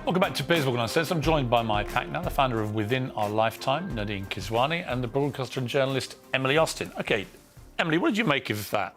Welcome back to Piers Organized. I'm joined by my pack now, the founder of Within Our Lifetime, Nadine Kiswani, and the broadcaster and journalist Emily Austin. Okay, Emily, what did you make of that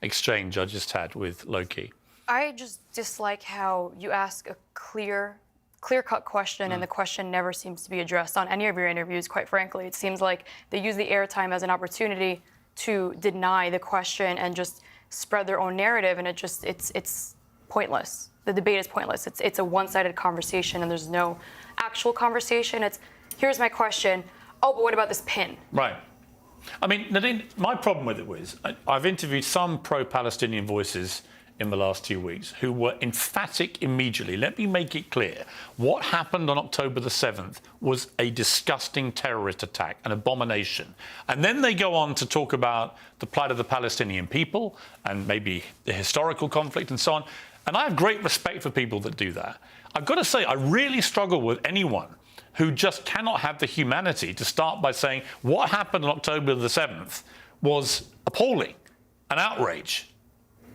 exchange I just had with Loki? I just dislike how you ask a clear-cut question and the question never seems to be addressed on any of your interviews, quite frankly. It seems like they use the airtime as an opportunity to deny the question and just spread their own narrative, and it's pointless. The debate is pointless. It's a one-sided conversation, and there's no actual conversation. It's, here's my question. Oh, but what about this pin? Right. I mean, Nadine, my problem with it was I've interviewed some pro-Palestinian voices in the last 2 weeks who were emphatic immediately. Let me make it clear. What happened on October the 7th was a disgusting terrorist attack, an abomination. And then they go on to talk about the plight of the Palestinian people and maybe the historical conflict and so on. And I have great respect for people that do that. I've got to say, I really struggle with anyone who just cannot have the humanity to start by saying what happened on October the 7th was appalling, an outrage.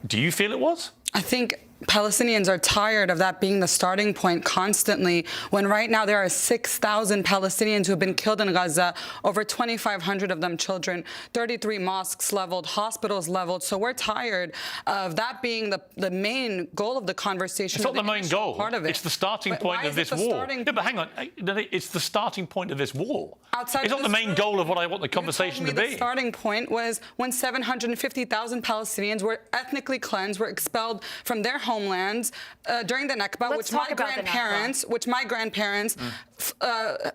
Do you feel it was? I think Palestinians are tired of that being the starting point constantly, when right now there are 6,000 Palestinians who have been killed in Gaza, over 2,500 of them children, 33 mosques leveled, hospitals leveled. So we're tired of that being the main goal of the conversation. It's not the main goal. Part of it. It's the starting point of this war. Yeah, but hang on. It's the starting point of this war. It's not the main goal of what I want the conversation to be. The starting point was when 750,000 Palestinians were ethnically cleansed, were expelled from their homelands during the Nakba, which my grandparents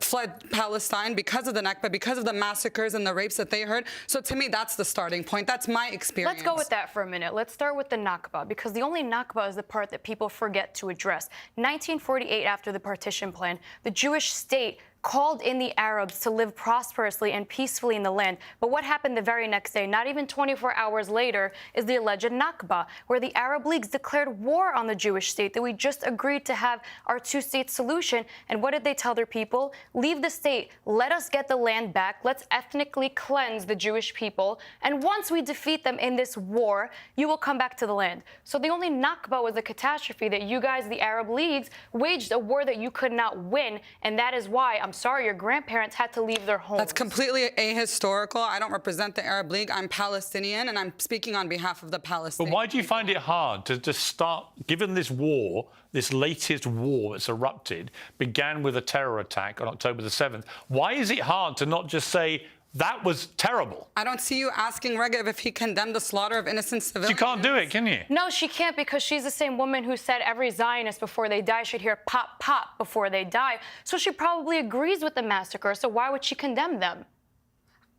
fled Palestine because of the Nakba, because of the massacres and the rapes that they heard. So to me, that's the starting point. That's my experience. Let's go with that for a minute. Let's start with the Nakba, because the only Nakba is the part that people forget to address. 1948, after the partition plan, the Jewish state called in the Arabs to live prosperously and peacefully in the land. But what happened the very next day, not even 24 hours later, is the alleged Nakba, where the Arab leagues declared war on the Jewish state, that we just agreed to have our two-state solution. And what did they tell their people? Leave the state, let us get the land back, let's ethnically cleanse the Jewish people, and once we defeat them in this war, you will come back to the land. So the only Nakba was a catastrophe that you guys, the Arab leagues, waged a war that you could not win, and that is why, I'm sorry, your grandparents had to leave their homes. That's completely ahistorical. I don't represent the Arab League. I'm Palestinian, and I'm speaking on behalf of the Palestinians. But why do you find it hard to just start, given this war, this latest war that's erupted, began with a terror attack on October the 7th, why is it hard to not just say, that was terrible? I don't see you asking Regev if he condemned the slaughter of innocent civilians. You can't do it, can you? No, she can't, because she's the same woman who said every Zionist before they die should hear pop, pop before they die. So she probably agrees with the massacre. So why would she condemn them?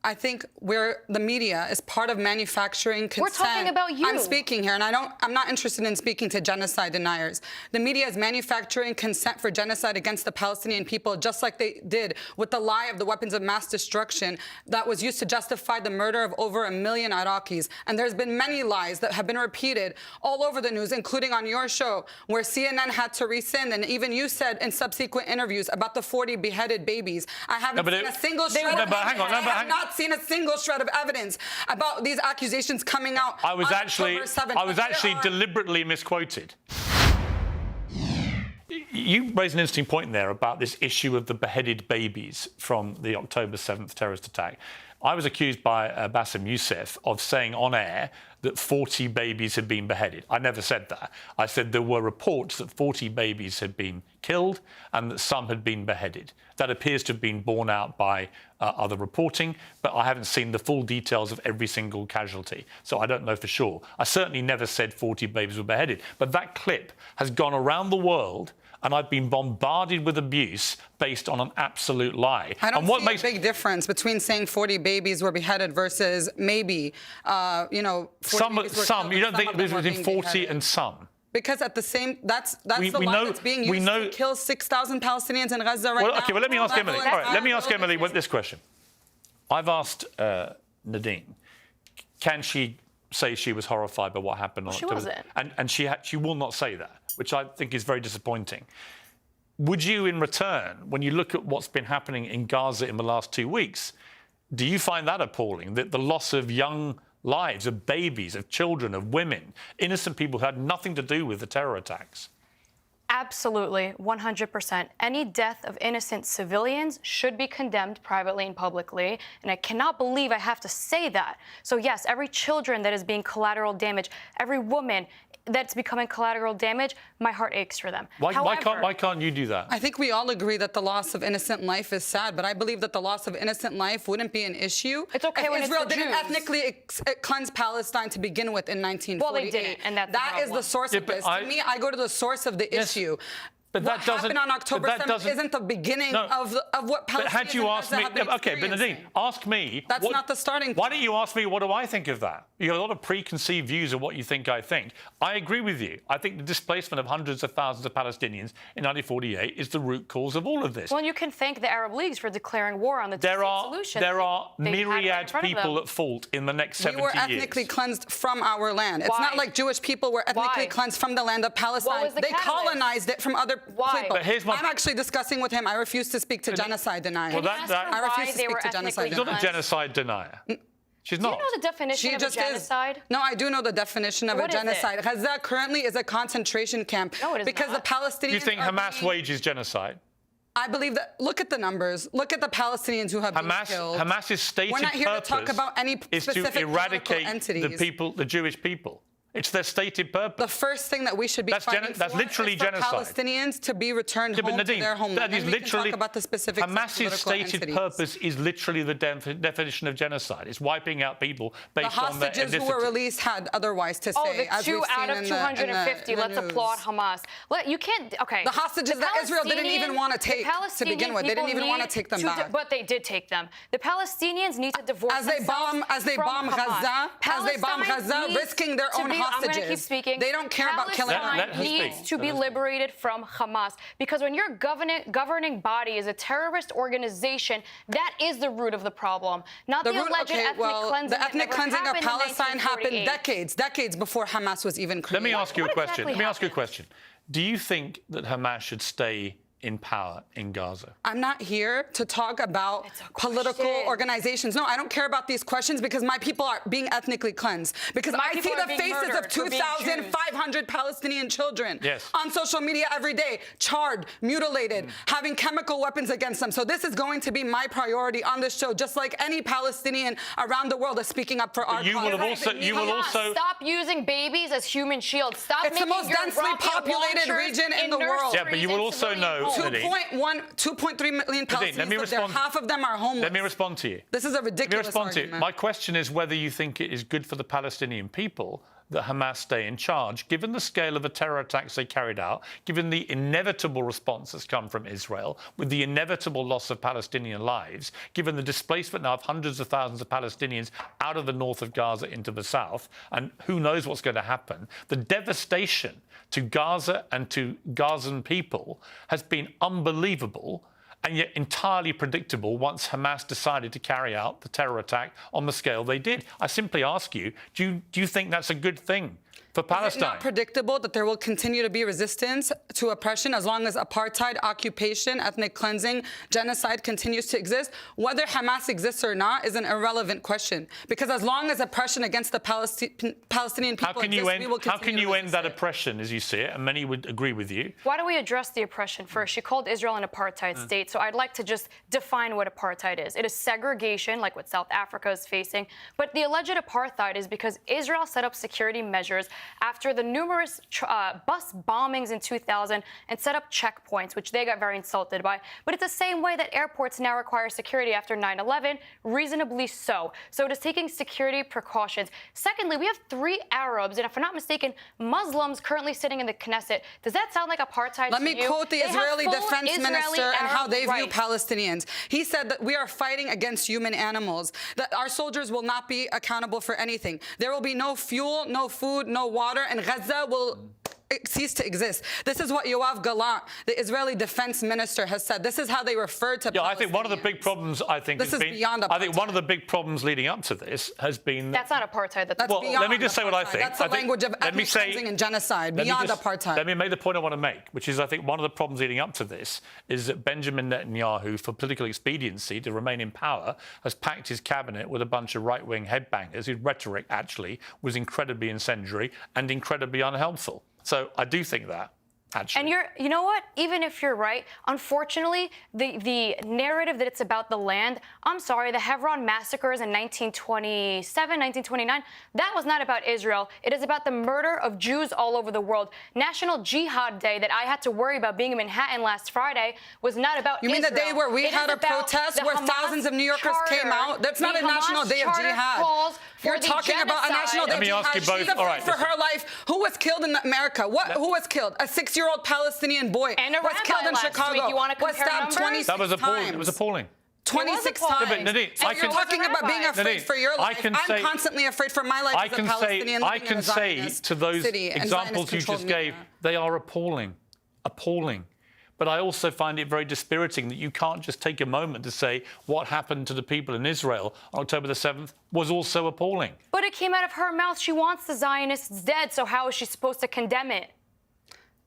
I think the media is part of manufacturing consent. We're talking about you. I'm speaking here, and I'm not interested in speaking to genocide deniers. The media is manufacturing consent for genocide against the Palestinian people, just like they did with the lie of the weapons of mass destruction that was used to justify the murder of over 1 million Iraqis. And there's been many lies that have been repeated all over the news, including on your show, where CNN had to rescind, and even you said in subsequent interviews about the 40 beheaded babies. I haven't seen a single shred of seen a single shred of evidence about these accusations coming out. I was actually deliberately misquoted. You raised an interesting point there about this issue of the beheaded babies from the October 7th terrorist attack. I was accused by Bassem Youssef of saying on air that 40 babies had been beheaded. I never said that. I said there were reports that 40 babies had been killed and that some had been beheaded. That appears to have been borne out by other reporting, but I haven't seen the full details of every single casualty, so I don't know for sure. I certainly never said 40 babies were beheaded, but that clip has gone around the world, and I've been bombarded with abuse based on an absolute lie. I don't see a big difference between saying 40 babies were beheaded versus maybe, 40 some. You don't think it was between 40 beheaded. And some? Because at the same, that's the lie that's being used to kill 6,000 Palestinians in Gaza right now. Okay, well, let me ask Emily. All right, let me ask Emily this question. I've asked Nadine, can she say she was horrified by what happened on October? She wasn't. And she will not say that, which I think is very disappointing. Would you, in return, when you look at what's been happening in Gaza in the last 2 weeks, do you find that appalling, that the loss of young lives, of babies, of children, of women, innocent people who had nothing to do with the terror attacks? Absolutely, 100%. Any death of innocent civilians should be condemned privately and publicly, and I cannot believe I have to say that. So yes, every children that is being collateral damage, every woman that's becoming collateral damage, my heart aches for them. Why can't you do that? I think we all agree that the loss of innocent life is sad, but I believe that the loss of innocent life wouldn't be an issue. It's okay if when Israel it's the didn't Jews. ethnically cleanse Palestine to begin with in 1948. Well, they didn't, and that's that is the source of this. To me, I go to the source of the issue. But what that doesn't. happened on October 7th isn't the beginning of what Palestinians But had you asked me, okay, but Nadine, ask me. That's not the starting point. Why don't you ask me what do I think of that? You have a lot of preconceived views of what you think I think. I agree with you. I think the displacement of hundreds of thousands of Palestinians in 1948 is the root cause of all of this. Well, you can thank the Arab Leagues for declaring war on the two-state solution. There are myriad people at fault in the next 70 years. We were ethnically cleansed from our land. It's not like Jewish people were ethnically cleansed from the land of Palestine. They colonized it from other people. But I'm actually discussing with him. I refuse to speak to genocide deniers. Well, I refuse to speak to genocide deniers. She's not a genocide denier. She's not. Do you know the definition of a genocide? No, I do know the definition of a genocide. Gaza currently is a concentration camp because the Palestinians. Do you think Hamas wages genocide? I believe that. Look at the numbers. Look at the Palestinians who have been killed. Hamas's stated purpose. We're not here to talk about any is specific to eradicate entities. the Jewish people. It's their stated purpose. The first thing that we should be fighting that's literally is for genocide. Palestinians to be returned home to their homeland. That is literally talk about the specifics Hamas's stated purpose is literally the definition of genocide. It's wiping out people based on their ethnicity. The hostages who were released had otherwise to say. The 2 out of 250. Let's applaud Hamas. You can't. Okay. The hostages that Israel didn't even want to take to begin with. They didn't even want to take them back. But they did take them. The Palestinians need to divorce as they bomb Gaza, risking their own hostages. I'm going to keep speaking. They don't care about killing them. Palestine needs to be liberated from Hamas because when your governing body is a terrorist organization, that is the root of the problem, not the alleged ethnic cleansing. The ethnic cleansing of Palestine happened decades before Hamas was even created. Let me ask you a question. Let me ask you a question. Do you think that Hamas should stay in power in Gaza? I'm not here to talk about political organizations. No, I don't care about these questions because my people are being ethnically cleansed. Because I see the faces of 2,500 Palestinian children on social media every day, charred, mutilated, having chemical weapons against them. So this is going to be my priority on this show, just like any Palestinian around the world is speaking up for our cause. You will also stop using babies as human shields. Stop. It's the most densely populated region in the world. Yeah, but you will also know. 2.3 million Palestinians. Half of them are homeless. Let me respond to you. This is a ridiculous argument. My question is whether you think it is good for the Palestinian people that Hamas stay in charge, given the scale of the terror attacks they carried out, given the inevitable response that's come from Israel, with the inevitable loss of Palestinian lives, given the displacement now of hundreds of thousands of Palestinians out of the north of Gaza into the south, and who knows what's going to happen. The devastation to Gaza and to Gazan people has been unbelievable and yet entirely predictable once Hamas decided to carry out the terror attack on the scale they did. I simply ask you, do you think that's a good thing for Palestine? Is it not predictable that there will continue to be resistance to oppression as long as apartheid, occupation, ethnic cleansing, genocide continues to exist? Whether Hamas exists or not is an irrelevant question. Because as long as oppression against the Palestinian people exists, we will continue How can you end that oppression as you see it? And many would agree with you. Why don't we address the oppression first? She called Israel an apartheid state. So I'd like to just define what apartheid is. It is segregation, like what South Africa is facing. But the alleged apartheid is because Israel set up security measures after the numerous bus bombings in 2000 and set up checkpoints, which they got very insulted by. But it's the same way that airports now require security after 9/11, reasonably so. So it is taking security precautions. Secondly, we have 3 Arabs, and if I'm not mistaken, Muslims currently sitting in the Knesset. Does that sound like apartheid to you? Let me quote the Israeli defense minister and how they view Palestinians. He said that we are fighting against human animals, that our soldiers will not be accountable for anything. There will be no fuel, no food, no water, and Gaza will cease to exist. This is what Yoav Gallant, the Israeli defense minister, has said. This is how they refer to Palestinians. I think one of the big problems, beyond apartheid. I think one of the big problems leading up to this has been... That's not apartheid. That's beyond let me just say what I think. That's the language of ethnic cleansing and genocide, beyond apartheid. Let me make the point I want to make, which is I think one of the problems leading up to this is that Benjamin Netanyahu, for political expediency to remain in power, has packed his cabinet with a bunch of right-wing headbangers whose rhetoric actually was incredibly incendiary and incredibly unhelpful. So I do think that. actually. And you know what? Even if you're right, unfortunately, the narrative that it's about the land, I'm sorry, the Hebron massacres in 1927, 1929, that was not about Israel. It is about the murder of Jews all over the world. National Jihad Day that I had to worry about being in Manhattan last Friday was not about You mean Israel. the day where we had a protest where thousands of New Yorkers came out? That's not a national day of jihad. You're talking about a national day of jihad. Let me ask you both. She's afraid for her life. Who was killed in America? Who was killed? A 6-year-old Palestinian boy was killed in Chicago. Was stabbed 26 That was appalling. times. It was appalling. 26 times. Yeah, Nadine, so you're talking about being afraid for your life. I'm constantly afraid for my life as a Palestinian living in a Zionist to those city and examples you just gave, they are appalling. Appalling. But I also find it very dispiriting that you can't just take a moment to say what happened to the people in Israel on October the 7th was also appalling. But it came out of her mouth. She wants the Zionists dead, so how is she supposed to condemn it?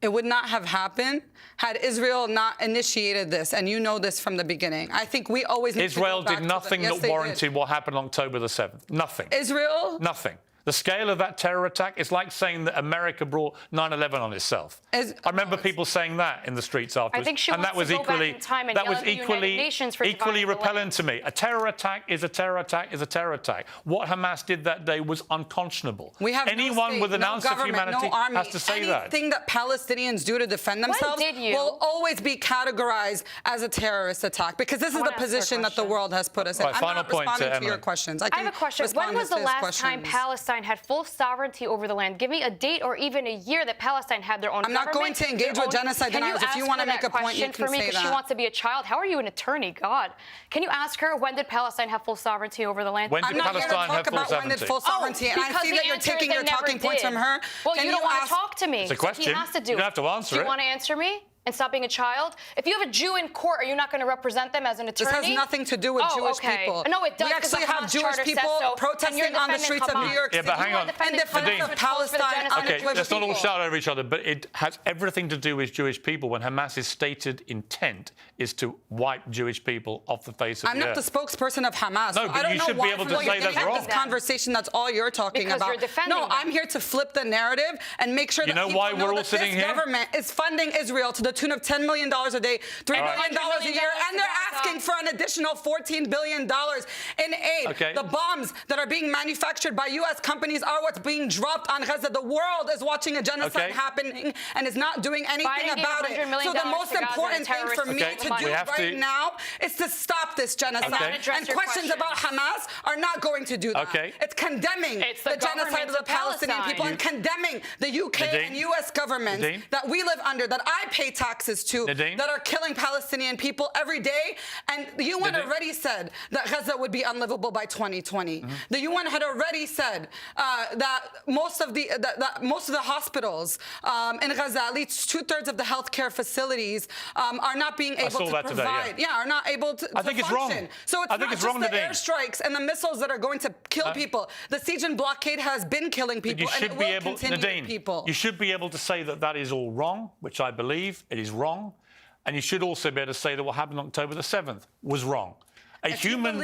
It would not have happened had Israel not initiated this, and you know this from the beginning. I think we always need Israel to go back did nothing to that warranted what happened on October the 7th. Nothing. Israel? Nothing. The scale of that terror attack is like saying that America brought 9/11 on itself. I remember people saying that in the streets afterwards. I think she wants to go back in time and yell at the United Nations for equally dividing the land. repellent to me. A terror attack is a terror attack is a terror attack. What Hamas did that day was unconscionable. We have anyone no state, with an no ounce of government, humanity no army. has to say that. Anything that Palestinians do to defend themselves will always be categorized as a terrorist attack, because this is the position that the world has put us in. Right, I'm final not point responding to your questions. I have a question. When was the last time Palestine had full sovereignty over the land? Give me a date or even a year that Palestine had their own government. I'm not going to engage with genocide deniers. If you want to make a point, you can say that. She wants to be a child. How are you an attorney? God. Can you ask her, when did Palestine have full sovereignty over the land? When did Palestine have full sovereignty? When did full sovereignty? And I see that you're taking your talking points from her. Well, you don't want to talk to me. It's a question. So he has to do you don't have to answer it. Do you want to answer me? And stop being a child? If you have a Jew in court, are you not going to represent them as an attorney? This has nothing to do with Jewish people. No, it does. We actually have Jewish people protesting on the streets of New York City. Yeah, but hang on. In defense of Palestine. Okay, let's not all shout over each other, but it has everything to do with Jewish people when Hamas's stated intent is to wipe Jewish people off the face of the earth. I'm not the spokesperson of Hamas. No, but you should be able to say that's wrong. This conversation, that's all you're talking about. You're defending them. I'm here to flip the narrative and make sure that people know that this government is funding Israel to the tune of $10 million a day, $3 billion a year, and they're asking for an additional $14 billion in aid. Okay. The bombs that are being manufactured by U.S. companies are what's being dropped on Gaza. The world is watching a genocide happening and is not doing anything about it. So the most important thing for me to do right now is to stop this genocide. And questions about Hamas are not going to do that. It's condemning the genocide of the Palestinian people and condemning the UK and U.S. governments that we live under, that I pay taxes to, that are killing Palestinian people every day. And the UN already said that Gaza would be unlivable by 2020. The UN had already said that most of the hospitals in Gaza, at least 2/3 of the healthcare facilities, are not being able to provide. Are not able to I think it's function. wrong. So it's not just the airstrikes and the missiles that are going to kill people. The siege and blockade has been killing people, and it will continue to people. You should be able to say that that is all wrong, which I believe it is wrong. And you should also be able to say that what happened on October the 7th was wrong. A human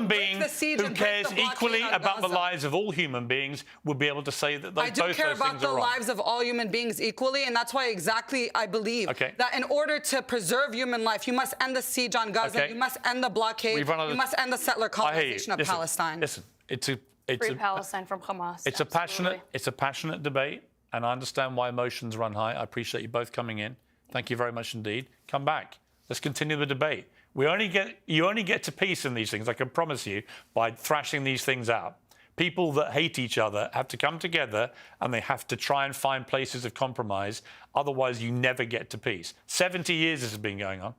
being who cares equally about the lives of all human beings would be able to say that both those things are wrong. I do care about the lives of all human beings equally, and that's why exactly I believe that in order to preserve human life, you must end the siege on Gaza, you must end the blockade, you must end the settler colonization of Palestine. Listen, Free Palestine from Hamas. It's a passionate debate, and I understand why emotions run high. I appreciate you both coming in. Thank you very much indeed. Come back. Let's continue the debate. You only get to peace in these things, I can promise you, by thrashing these things out. People that hate each other have to come together and they have to try and find places of compromise. Otherwise, you never get to peace. 70 years this has been going on.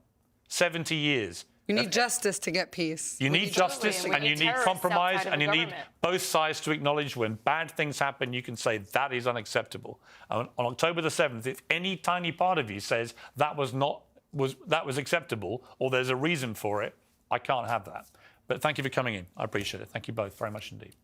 70 years. You need justice to get peace. You need justice and you need compromise and you need both sides to acknowledge when bad things happen, you can say that is unacceptable. On October the 7th, if any tiny part of you says that was acceptable or there's a reason for it, I can't have that. But thank you for coming in. I appreciate it. Thank you both very much indeed.